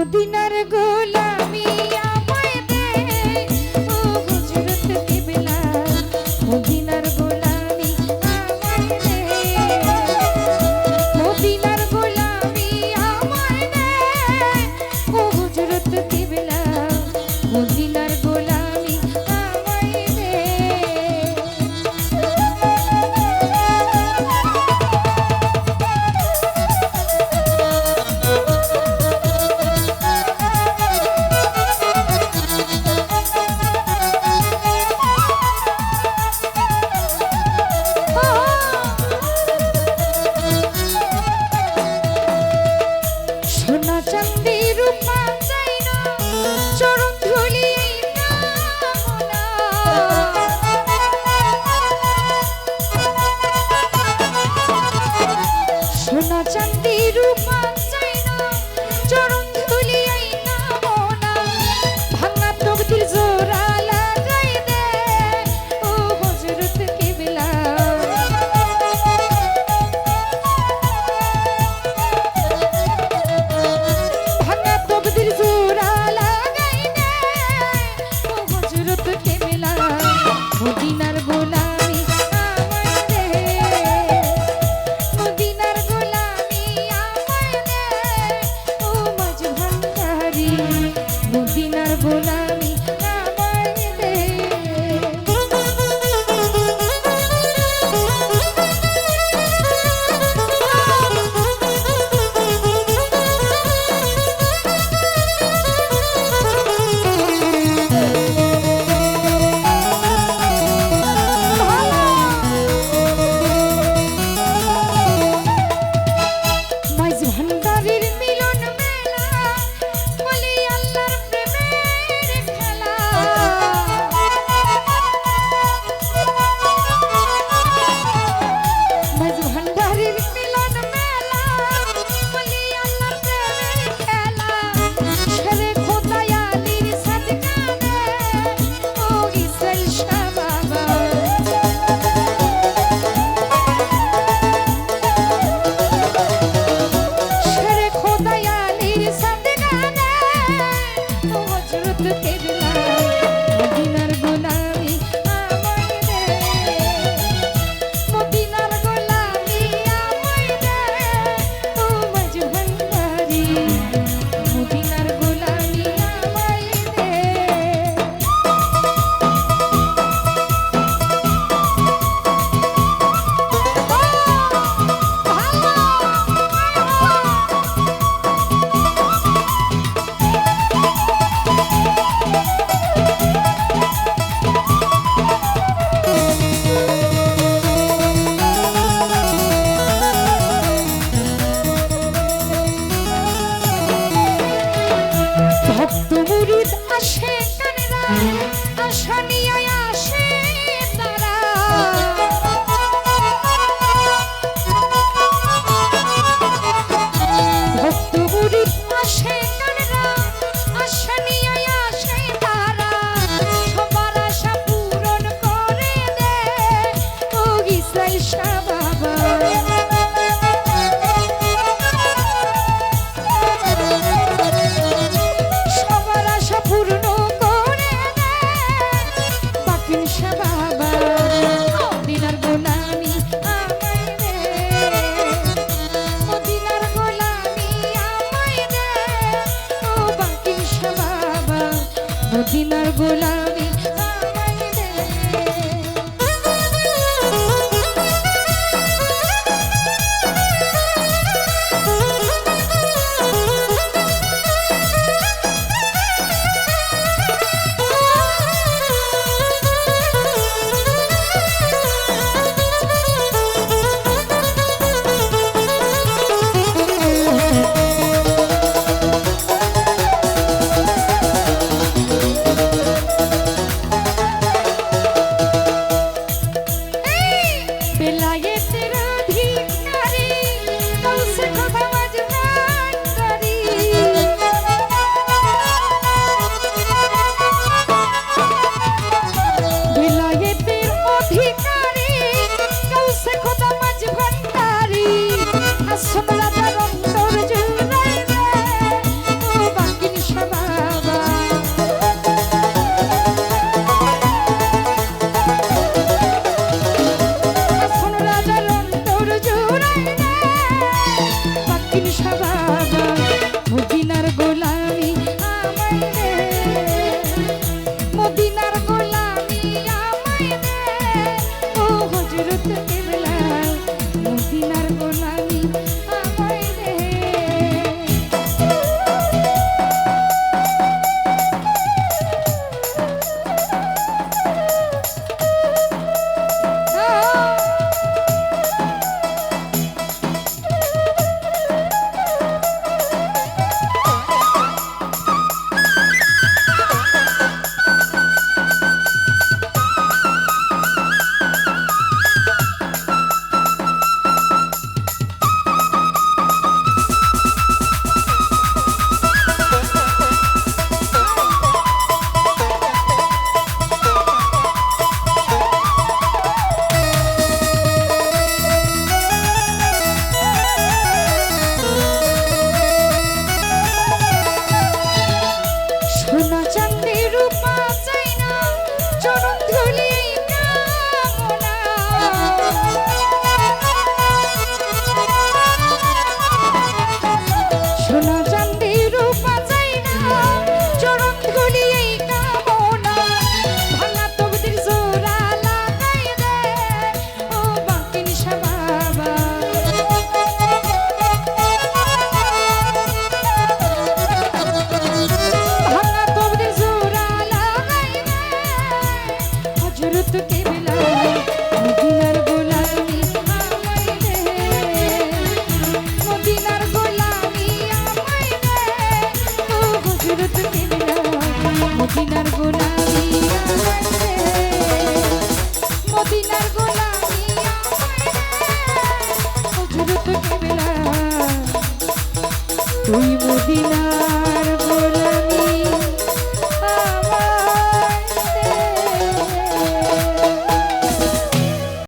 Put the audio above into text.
মদিনার গোলামি আমায় দে ও হযরত কিবলা মদিনার গোলামি আমায় দে মদিনার গোলামি আমায় দে ও হযরত কিবলা মদিনার গোলামি আমায় দে সোনা চাঁদি রূপা চাই না চরণ ধুলি কামনা সোনা চাঁদি রূপা চাই না চরণ ধুলি কামনা ভাঙা তকদির জোড়া লাগাই দে ও হযরত কিবলা ভাঙা তকদির জোড়া লাগাই দে ও হযরত কিবলা মদিনার গোলামি আমায় দে মদিনার গোলামি আমায় দে ও মাঝ ভান্ডারি মদিনার গোলামি আমায় দে মাঝ ভান্ডারির মিলন মেলা বলি আল্লাহর প্রেমের খেলা মাঝ ভান্ডারির মিলন মেলা বলি আল্লাহর প্রেমের খেলা শেরে খোদায়ালির সাদকা দে ও ইসরাইল শাহ বাবা শেরে খোদায়ালির সাদকা দে ও হযরত কিবলা মদিনার গোলামি আমায় দে মদিনার গোলামি আমায় দে ও মাঝ ভান্ডারি মদিনার গোলামি আমায় দে ভক্ত মুরিদ আসে কানেরা আশা নিয়ে আসে তারা ভক্ত মুরিদ আসে কানেরা আশা নিয়ে আসে তারা সবার আশা পূরণ করে দে ও ইসরাইল শাহ বাবা সবার আশা পূর্ণ করে দে বাকির শাহ বাবা মদিনার গোলামি আমায় দে মদিনার গোলামি আমায় দে ও বাকির শাহ বাবা মদিনার গোলামি আমায় দে তুই মদিনা